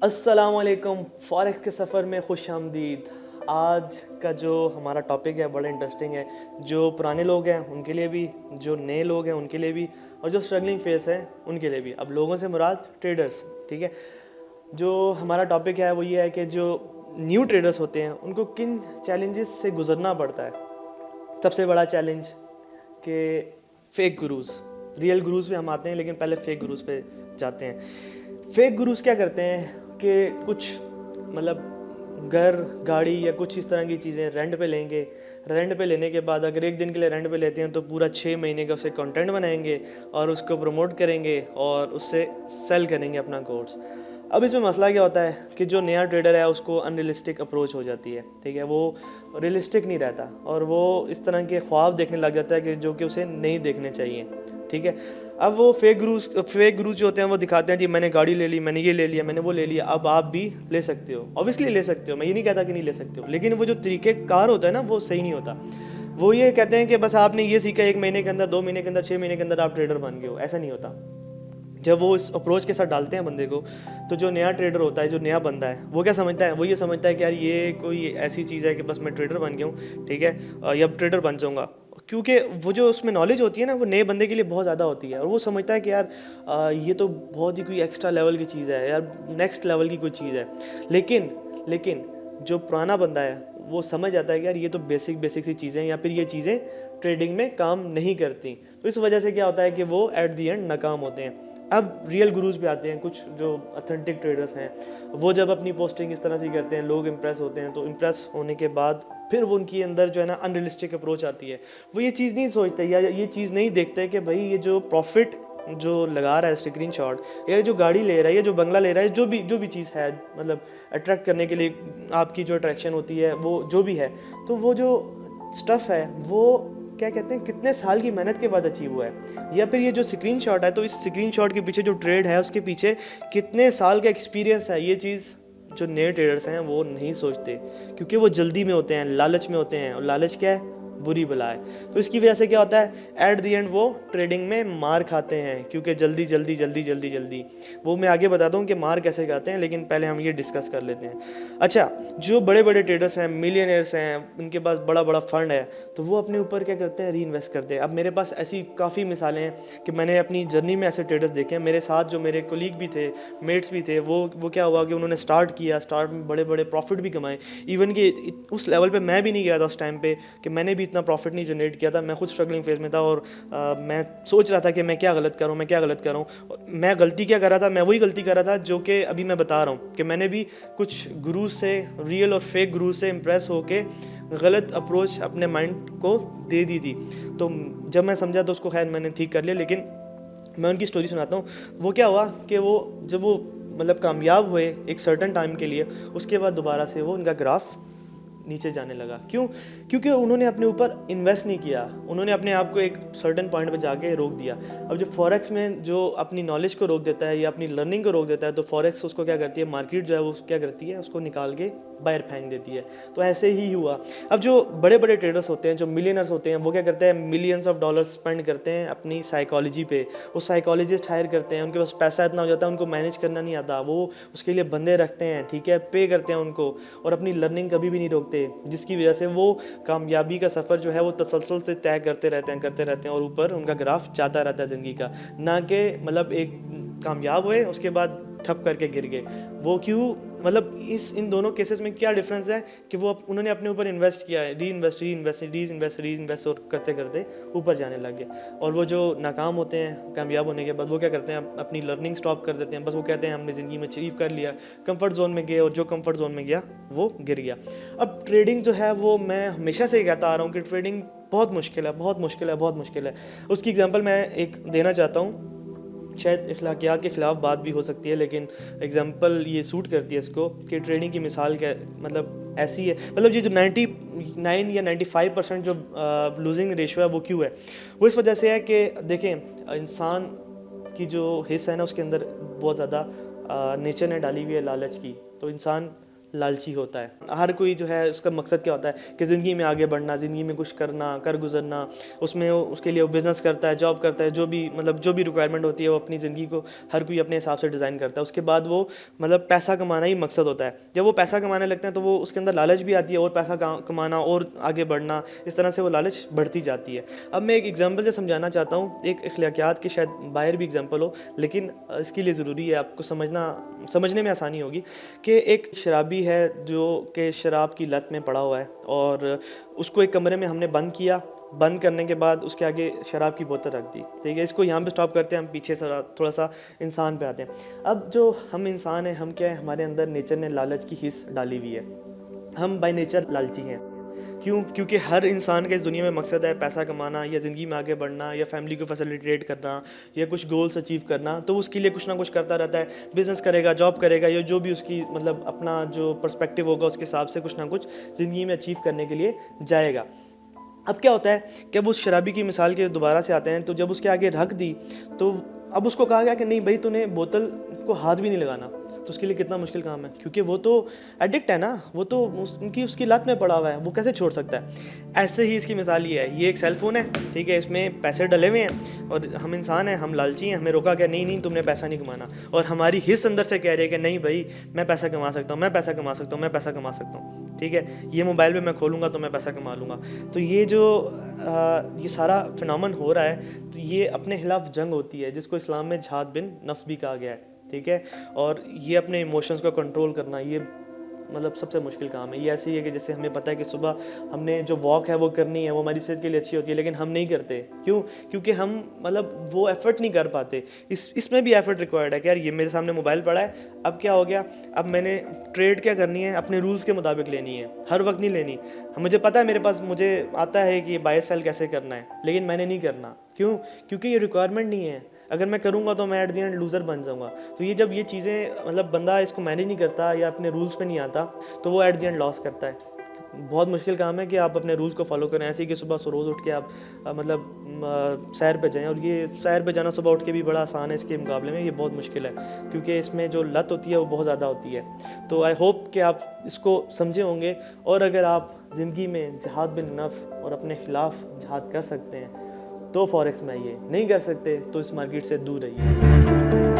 अस्सलामुअलैकुम, फॉरेक्स के सफ़र में खुश आमदीद। आज का जो हमारा टॉपिक है बड़ा इंटरेस्टिंग है। जो पुराने लोग हैं उनके लिए भी, जो नए लोग हैं उनके लिए भी, और जो स्ट्रगलिंग फेस है उनके लिए भी। अब लोगों से मुराद ट्रेडर्स, ठीक है। जो हमारा टॉपिक है वो ये है कि जो न्यू ट्रेडर्स होते हैं उनको किन चैलेंजेस से गुजरना पड़ता है। सबसे बड़ा चैलेंज कि फेक गुरुज, रियल गुरुज पे हम आते हैं लेकिन पहले फेक गुरुज पे जाते हैं। फेक गुरुज क्या करते हैं कि कुछ मतलब घर, गाड़ी या कुछ इस तरह की चीज़ें रेंट पे लेंगे। रेंट पे लेने के बाद अगर एक दिन के लिए रेंट पे लेते हैं तो पूरा 6 महीने का उससे कंटेंट बनाएंगे और उसको प्रमोट करेंगे और उससे सेल करेंगे अपना कोर्स। अब इसमें मसला क्या होता है कि जो नया ट्रेडर है उसको अनरियलिस्टिक अप्रोच हो जाती है, ठीक है। वो रियलिस्टिक नहीं रहता और वो इस तरह के ख्वाब देखने लग जाता है कि जो कि उसे नहीं देखने चाहिए, ठीक है। अब वो फेक गुरुज जो होते हैं वो दिखाते हैं जी मैंने गाड़ी ले ली, मैंने ये ले लिया, मैंने वो ले लिया, अब आप भी ले सकते हो। ऑब्वियसली ले सकते हो, मैं ये नहीं कहता कि नहीं ले सकते हो, लेकिन वो जो तरीक़ेकार होता है ना वो सही नहीं होता। वो ये कहते हैं कि बस आपने ये सीखा 1 महीने के अंदर, 2 महीने के अंदर, 6 महीने के अंदर आप ट्रेडर बन गए हो। ऐसा नहीं होता। जब वो इस अप्रोच के साथ डालते हैं बंदे को, तो जो नया ट्रेडर होता है, जो नया बंदा है, वो क्या समझता है, वो ये समझता है कि यार ये कोई ऐसी चीज़ है कि बस मैं ट्रेडर बन गया हूँ, ठीक है, या अब ट्रेडर बन जाऊँगा। क्योंकि वो जो उसमें नॉलेज होती है ना वो नए बंदे के लिए बहुत ज़्यादा होती है और वो समझता है कि यार ये तो बहुत ही कोई एक्स्ट्रा लेवल की चीज़ है यार, नेक्स्ट लेवल की कोई चीज़ है। लेकिन लेकिन जो पुराना बंदा है वो समझ जाता है कि यार ये तो बेसिक बेसिक सी चीज़ें हैं या फिर ये चीज़ें ट्रेडिंग में काम नहीं करती। तो इस वजह से क्या होता है कि वो एट दी एंड नाकाम होते हैं। अब रियल गुरुज पे आते हैं। कुछ जो अथेंटिक ट्रेडर्स हैं वो जब अपनी पोस्टिंग इस तरह से करते हैं, लोग इंप्रेस होते हैं, तो इंप्रेस होने के बाद फिर वो उनके अंदर जो है ना अनरियलिस्टिक अप्रोच आती है। वो ये चीज़ नहीं सोचते या ये चीज़ नहीं देखते कि भाई ये जो प्रॉफिट जो लगा रहा है स्क्रीन शॉट, या जो गाड़ी ले रहा है या जो बंगला ले रहा है, जो भी चीज़ है, मतलब अट्रैक्ट करने के लिए आपकी जो अट्रैक्शन होती है वो जो भी है, तो वो जो स्टफ़ है वो क्या कहते हैं कितने साल की मेहनत के बाद अचीव हुआ है। या फिर ये जो स्क्रीन शॉट है, तो इस स्क्रीन शॉट के पीछे जो ट्रेड है उसके पीछे कितने साल का एक्सपीरियंस है। ये चीज़ जो नए ट्रेडर्स हैं वो नहीं सोचते, क्योंकि वो जल्दी में होते हैं, लालच में होते हैं, और लालच क्या है, बुरी बला है। तो इसकी वजह से क्या होता है, एट दी एंड वो ट्रेडिंग में मार खाते हैं, क्योंकि जल्दी जल्दी जल्दी जल्दी जल्दी। वो मैं आगे बताता हूँ कि मार कैसे खाते हैं, लेकिन पहले हम ये डिस्कस कर लेते हैं। अच्छा, जो बड़े बड़े ट्रेडर्स हैं, मिलियनर्स हैं, उनके पास बड़ा बड़ा फंड है, तो वो अपने ऊपर क्या करते हैं, री इन्वेस्ट करते हैं। अब मेरे पास ऐसी काफ़ी मिसालें हैं कि मैंने अपनी जर्नी में ऐसे ट्रेडर्स देखे हैं। मेरे साथ जो मेरे कोलीग भी थे, मेट्स भी थे, वो क्या हुआ कि उन्होंने स्टार्ट किया, स्टार्ट में बड़े बड़े प्रॉफिट भी कमाए। इवन कि उस लेवल पे मैं भी नहीं गया था उस टाइम पे कि मैंने भी इतना प्रॉफिट नहीं जनरेट किया था। मैं खुद स्ट्रगलिंग फेज में था और मैं सोच रहा था कि मैं क्या गलत कर रहा हूँ, मैं क्या गलत कर रहा हूँ। मैं गलती क्या कर रहा था, मैं वही गलती कर रहा था जो कि अभी मैं बता रहा हूँ कि मैंने भी कुछ गुरु से, रियल और फेक गुरु से इम्प्रेस होके गलत अप्रोच अपने माइंड को दे दी थी। तो जब मैं समझा तो उसको खैर मैंने ठीक कर लिया। लेकिन मैं उनकी स्टोरी सुनाता हूँ। वो क्या हुआ कि वो जब वो मतलब कामयाब हुए एक सर्टेन टाइम के लिए, उसके बाद दोबारा से वो उनका ग्राफ नीचे जाने लगा। क्यों? क्योंकि उन्होंने अपने ऊपर इन्वेस्ट नहीं किया, उन्होंने अपने आप को एक सर्टेन पॉइंट पे जाके रोक दिया। अब जो फॉरेक्स में जो अपनी नॉलेज को रोक देता है या अपनी लर्निंग को रोक देता है, तो फॉरेक्स उसको क्या करती है, मार्केट जो है वो क्या करती है, उसको निकाल के बाहर फेंक देती है। तो ऐसे ही हुआ। अब जो बड़े बड़े ट्रेडर्स होते हैं, जो मिलियनर्स होते हैं, वो क्या करते हैं, मिलियंस ऑफ डॉलर्स स्पेंड करते हैं अपनी साइकोलॉजी पे। वो साइकोलॉजिस्ट हायर करते हैं, उनके पास पैसा इतना हो जाता है उनको मैनेज करना नहीं आता, वो उसके लिए बंदे रखते हैं, ठीक है, पे करते हैं उनको, और अपनी लर्निंग कभी भी नहीं रोकते, जिसकी वजह से वो कामयाबी का सफ़र जो है वो तसलसल से तय करते रहते हैं और ऊपर उनका ग्राफ जाता रहता है ज़िंदगी का। ना कि मतलब एक कामयाब हुए उसके बाद ठप करके गिर गए। वो क्यों, मतलब इन दोनों केसेस में क्या डिफरेंस है कि वो उन्होंने अपने ऊपर इन्वेस्ट किया है, री इन्वेस्ट और करते करते ऊपर जाने लग गए। और वो जो नाकाम होते हैं कामयाब होने के बाद, वो क्या करते हैं, अपनी लर्निंग स्टॉप कर देते हैं। बस वो कहते हैं हमने ज़िंदगी में अचीव कर लिया, कंफर्ट जोन में गए, और जो कंफर्ट जोन में गया वो गिर गया। अब ट्रेडिंग जो है वो मैं हमेशा से ही कहता आ रहा हूँ कि ट्रेडिंग बहुत मुश्किल है, बहुत मुश्किल है, बहुत मुश्किल है। उसकी एग्जांपल मैं एक देना चाहता हूँ, शायद इखलाकियात के ख़िलाफ़ बात भी हो सकती है, लेकिन एग्जांपल ये सूट करती है इसको कि ट्रेडिंग की मिसाल क्या मतलब ऐसी है। मतलब ये जो 99 या 95% जो लूजिंग रेशो है वो क्यों है, वो इस वजह से है कि देखें, इंसान की जो हिस्सा है ना उसके अंदर बहुत ज़्यादा नेचर ने डाली हुई है लालच की। तो इंसान लालची होता है। हर कोई जो है उसका मकसद क्या होता है कि ज़िंदगी में आगे बढ़ना, ज़िंदगी में कुछ करना, कर गुजरना, उसमें उसके लिए वो बिज़नेस करता है, जॉब करता है, जो भी मतलब जो भी रिक्वायरमेंट होती है वो अपनी ज़िंदगी को हर कोई अपने हिसाब से डिज़ाइन करता है। उसके बाद वो मतलब पैसा कमाना ही मकसद होता है। जब वो पैसा कमाने लगते हैं तो वो उसके अंदर लालच भी आती है और पैसा कमाना और आगे बढ़ना, इस तरह से वो लालच बढ़ती जाती है। अब मैं एक एग्जांपल से समझाना चाहता हूँ, एक अखलाकियात की शायद बाहर भी एग्जांपल हो, लेकिन इसके लिए ज़रूरी है आपको समझने में आसानी होगी कि एक शराबी है जो कि शराब की लत में पड़ा हुआ है और उसको एक कमरे में हमने बंद किया। बंद करने के बाद उसके आगे शराब की बोतल रख दी। ठीक है, इसको यहाँ पे स्टॉप करते हैं, हम पीछे से थोड़ा सा इंसान पे आते हैं। अब जो हम इंसान हैं, हम क्या है, हमारे अंदर नेचर ने लालच की हिस्स डाली हुई है। हम बाय नेचर लालची हैं। क्यों? क्योंकि हर इंसान का इस दुनिया में मकसद है पैसा कमाना या ज़िंदगी में आगे बढ़ना या फैमिली को फैसिलिटेट करना या कुछ गोल्स अचीव करना। तो उसके लिए कुछ ना कुछ करता रहता है, बिज़नेस करेगा, जॉब करेगा, या जो भी उसकी मतलब अपना जो पर्सपेक्टिव होगा उसके हिसाब से कुछ ना कुछ ज़िंदगी में अचीव करने के लिए जाएगा। अब क्या होता है कि अब उस शराबी की मिसाल के दोबारा से आते हैं, तो जब उसके आगे रख दी तो अब उसको कहा गया कि नहीं भाई, तूने बोतल को हाथ भी नहीं लगाना। तो उसके लिए कितना मुश्किल काम है, क्योंकि वो तो एडिक्ट है ना, वो तो उनकी उसकी लत में पड़ा हुआ है, वो कैसे छोड़ सकता है। ऐसे ही इसकी मिसाल ये है, ये एक सेल फ़ोन है, ठीक है, इसमें पैसे डले हुए हैं और हम इंसान हैं, हम लालची हैं, हमें रोका गया नहीं नहीं तुमने पैसा नहीं कमाना, और हमारी हिस्स अंदर से कह रही है कि नहीं भाई मैं पैसा कमा सकता हूँ, मैं पैसा कमा सकता हूँ, मैं पैसा कमा सकता हूँ। ठीक है, ये मोबाइल पे मैं खोलूँगा तो मैं पैसा कमा लूँगा। तो ये जो ये सारा फिनोमेन हो रहा है, तो ये अपने खिलाफ जंग होती है, जिसको इस्लाम में जिहाद बिन नफ्स भी कहा गया है। ठीक है, और ये अपने इमोशंस को कंट्रोल करना, ये मतलब सबसे मुश्किल काम है। ये ऐसे ही है कि जैसे हमें पता है कि सुबह हमने जो वॉक है वो करनी है, वो हमारी सेहत के लिए अच्छी होती है, लेकिन हम नहीं करते। क्यों? क्योंकि हम मतलब वो एफर्ट नहीं कर पाते। इसमें भी एफर्ट रिक्वायर्ड है कि यार ये मेरे सामने मोबाइल पड़ा है, अब क्या हो गया, अब मैंने ट्रेड क्या करनी है, अपने रूल्स के मुताबिक लेनी है, हर वक्त नहीं लेनी। मुझे पता है, मेरे पास मुझे आता है कि बाय सेल कैसे करना है, लेकिन मैंने नहीं करना। क्यों? क्योंकि ये रिक्वायरमेंट नहीं है। अगर मैं करूँगा तो मैं एट द एंड लूज़र बन जाऊँगा। तो ये जब ये चीज़ें मतलब बंदा इसको मैनेज नहीं करता या अपने रूल्स पे नहीं आता, तो वो एट द एंड लॉस करता है। बहुत मुश्किल काम है कि आप अपने रूल्स को फॉलो करें। ऐसे ही कि सुबह रोज़ उठ के आप सैर पे जाएं, और ये सैर पे जाना सुबह उठ के भी बड़ा आसान है, इसके मुकाबले में ये बहुत मुश्किल है, क्योंकि इसमें जो लत होती है वो बहुत ज़्यादा होती है। तो आई होप कि आप इसको समझे होंगे, और अगर आप ज़िंदगी में जिहाद बिन नफ्स और अपने खिलाफ जिहाद कर सकते हैं तो फॉरेक्स में आइए, नहीं कर सकते तो इस मार्केट से दूर रहिए।